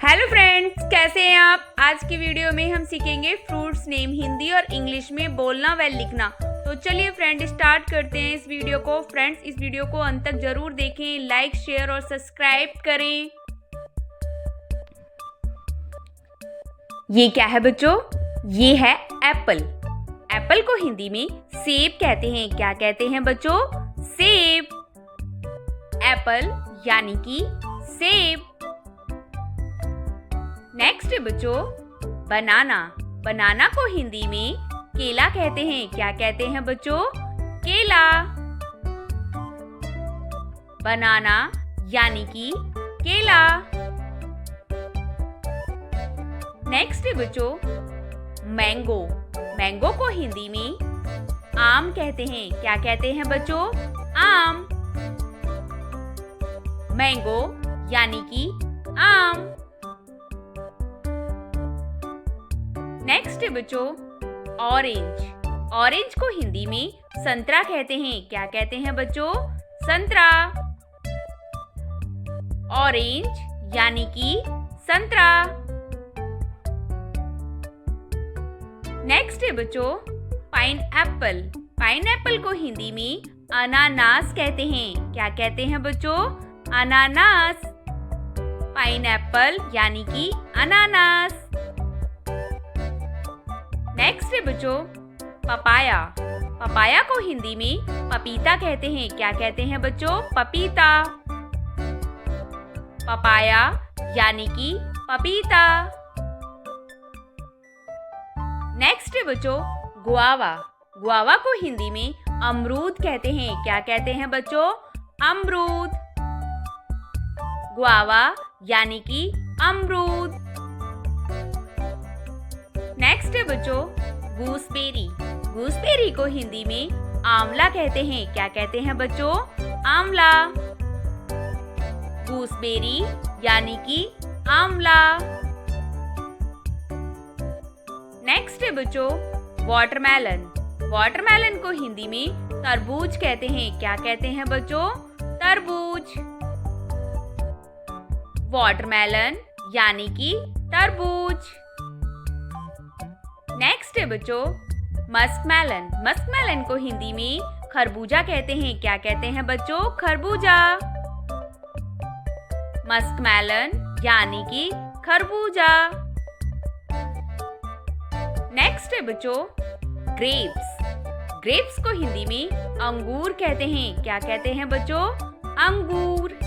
Hello friends, कैसे हैं आप। आज की वीडियो में हम सीखेंगे फ्रूट्स नेम हिंदी और इंग्लिश में बोलना व लिखना। तो चलिए फ्रेंड स्टार्ट करते हैं इस वीडियो को। फ्रेंड्स इस वीडियो को अंत तक जरूर देखें, लाइक शेयर और सब्सक्राइब करें। ये क्या है बच्चों? ये है एप्पल। एप्पल को हिंदी में सेब कहते हैं। क्या कहते हैं बच्चों? सेब। एप्पल यानी कि सेब। नेक्स्ट बच्चों, बनाना। बनाना को हिंदी में केला कहते हैं। क्या कहते हैं बच्चों? केला। बनाना यानी कि केला। नेक्स्ट बच्चों, मैंगो। मैंगो को हिंदी में आम कहते हैं। क्या कहते हैं बच्चों? आम। मैंगो यानी कि आम। नेक्स्ट बच्चों, ऑरेंज। ऑरेंज को हिंदी में संतरा कहते हैं। क्या कहते हैं बच्चों? संतरा। ऑरेंज यानी कि संतरा। नेक्स्ट बच्चों, पाइनएप्पल। पाइनएप्पल को हिंदी में अनानास कहते हैं। क्या कहते हैं बच्चों? अनानास। पाइनएप्पल यानी कि अनानास। नेक्स्ट बच्चों, पपाया। पपाया को हिंदी में पपीता कहते हैं। क्या कहते हैं बच्चों? पपीता। पपाया यानी कि पपीता। नेक्स्ट बच्चों, गुआवा। गुआवा को हिंदी में अमरूद कहते हैं। क्या कहते हैं बच्चों? अमरूद। गुआवा यानी कि अमरूद। नेक्स्ट बच्चों, गूसबेरी। गूसबेरी को हिंदी में आंवला कहते हैं। क्या कहते हैं बच्चों? आंवला। गूसबेरी यानी कि आंवला। नेक्स्ट बच्चों, वाटरमेलन। वाटरमेलन को हिंदी में तरबूज कहते हैं। क्या कहते हैं बच्चों? तरबूज। वाटरमेलन यानी कि तरबूज। नेक्स्ट बच्चों, मस्कमेलन। मस्कमेलन को हिंदी में खरबूजा कहते हैं। क्या कहते हैं बच्चों? खरबूजा। मस्कमेलन यानी कि खरबूजा। नेक्स्ट बच्चों, ग्रेप्स। ग्रेप्स को हिंदी में अंगूर कहते हैं। क्या कहते हैं बच्चों? अंगूर।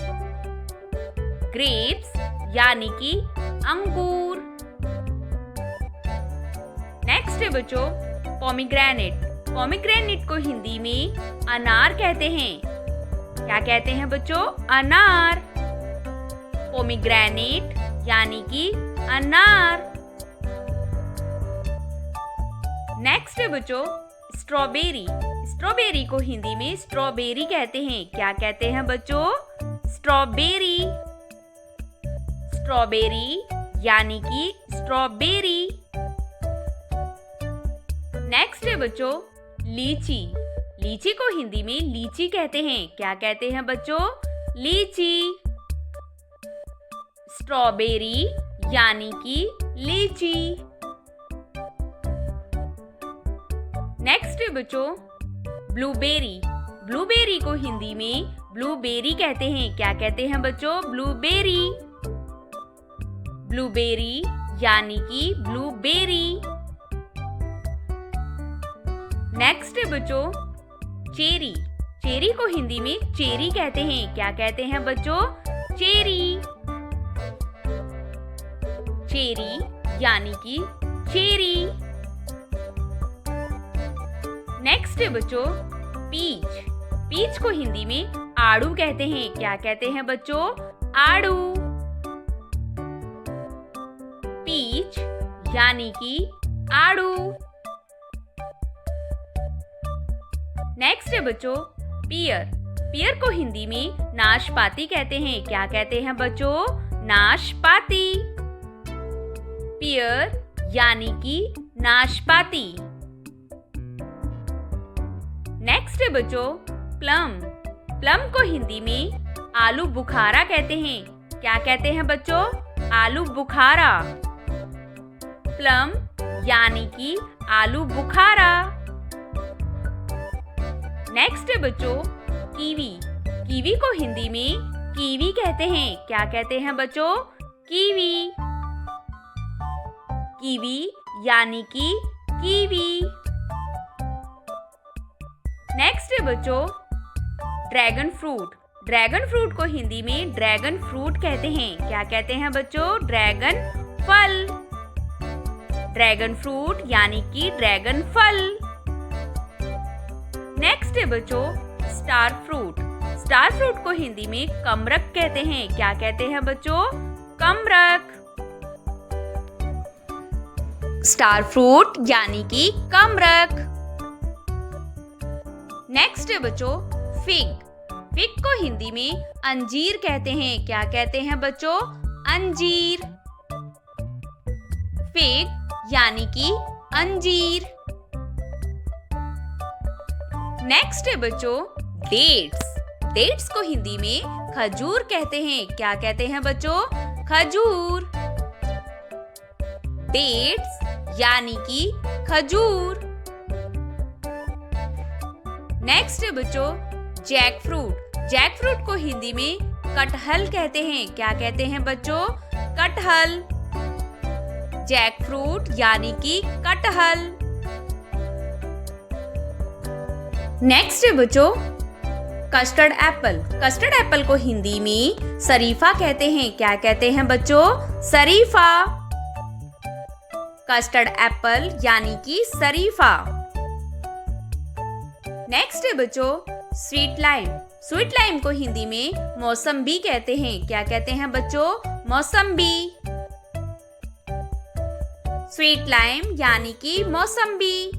ग्रेप्स यानी कि अंगूर। नेक्स्ट बच्चों, पोमीग्रेनेट। पोमीग्रेनेट को हिंदी में अनार कहते हैं। क्या कहते हैं बच्चों? अनार। पोमीग्रेनेट यानी कि अनार। नेक्स्ट बच्चों, स्ट्रॉबेरी। स्ट्रॉबेरी को हिंदी में स्ट्रॉबेरी कहते हैं। क्या कहते हैं बच्चों? स्ट्रॉबेरी। स्ट्रॉबेरी यानी कि स्ट्रॉबेरी। नेक्स्ट बच्चों, लीची। लीची को हिंदी में लीची कहते हैं। क्या कहते हैं बच्चों? लीची। स्ट्रॉबेरी यानी कि लीची। नेक्स्ट बच्चों, ब्लूबेरी। ब्लूबेरी को हिंदी में ब्लूबेरी कहते हैं। क्या कहते हैं बच्चों? ब्लूबेरी। ब्लूबेरी यानी कि ब्लूबेरी। नेक्स्ट बच्चों, चेरी। चेरी को हिंदी में चेरी कहते हैं। क्या कहते हैं बच्चों? चेरी। चेरी यानी कि चेरी। नेक्स्ट बच्चों, पीच। पीच को हिंदी में आड़ू कहते हैं। क्या कहते हैं बच्चों? आड़ू। पीच यानी कि आड़ू। नेक्स्ट बच्चों, पियर। पियर को हिंदी में नाशपाती कहते हैं। क्या कहते हैं बच्चों? नाशपाती। पियर यानी कि नाशपाती। नेक्स्ट बच्चों, प्लम। प्लम को हिंदी में आलू बुखारा कहते हैं। क्या कहते हैं बच्चों? आलू बुखारा। प्लम यानी कि आलू बुखारा। नेक्स्ट है बच्चों कीवी। कीवी को हिंदी में कीवी कहते हैं। क्या कहते हैं बच्चों? कीवी। कीवी यानी कि कीवी। नेक्स्ट है बच्चों ड्रैगन फ्रूट। ड्रैगन फ्रूट को हिंदी में ड्रैगन फ्रूट कहते हैं। क्या कहते हैं बच्चों? ड्रैगन फल। ड्रैगन फ्रूट यानी कि ड्रैगन फल। नेक्स्ट है बच्चों स्टार फ्रूट। स्टार फ्रूट को हिंदी में कमरक कहते हैं। क्या कहते हैं बच्चों? कमरक। स्टार फ्रूट यानी कि कमरक। नेक्स्ट है बच्चों फिग। फिग को हिंदी में अंजीर कहते हैं। क्या कहते हैं बच्चों? अंजीर। फिग यानी कि अंजीर। नेक्स्ट है बच्चों डेट्स। डेट्स को हिंदी में खजूर कहते हैं। क्या कहते हैं बच्चों? खजूर। डेट्स यानी कि खजूर। नेक्स्ट है बच्चों जैक फ्रूट। जैक फ्रूट को हिंदी में कटहल कहते हैं। क्या कहते हैं बच्चों? कटहल। जैक फ्रूट यानी कि कटहल। नेक्स्ट है बच्चों कस्टर्ड एप्पल। कस्टर्ड एप्पल को हिंदी में शरीफा कहते हैं। क्या कहते हैं बच्चों? शरीफा। कस्टर्ड एप्पल यानी कि शरीफा। नेक्स्ट है बच्चों स्वीट लाइम। स्वीट लाइम को हिंदी में मौसम्बी कहते हैं। क्या कहते हैं बच्चों? मौसम्बी। स्वीट लाइम यानी कि मौसम्बी।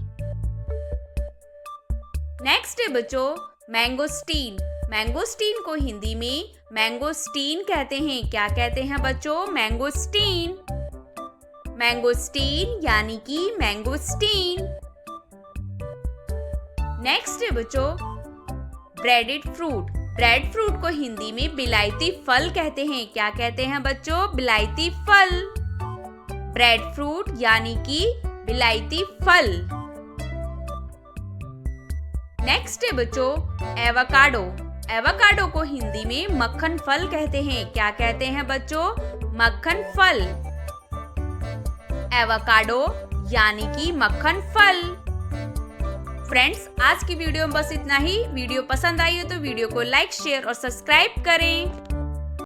नेक्स्ट है बच्चों मैंगोस्टीन। मैंगोस्टीन को हिंदी में मैंगोस्टीन कहते हैं। क्या कहते हैं बच्चों? मैंगोस्टीन। मैंगोस्टीन यानी कि मैंगोस्टीन। नेक्स्ट है बच्चों ब्रेडेड फ्रूट। ब्रेड फ्रूट को हिंदी में बिलायती फल कहते हैं। क्या कहते हैं बच्चों? बिलायती फल। ब्रेड फ्रूट यानी कि बिलायती फल। नेक्स्ट है बच्चों एवोकाडो। एवोकाडो को हिंदी में मक्खन फल कहते हैं। क्या कहते हैं बच्चों? मक्खन फल। एवोकाडो यानी कि मक्खन फल। फ्रेंड्स आज की वीडियो में बस इतना ही। वीडियो पसंद आई हो तो वीडियो को लाइक शेयर और सब्सक्राइब करें।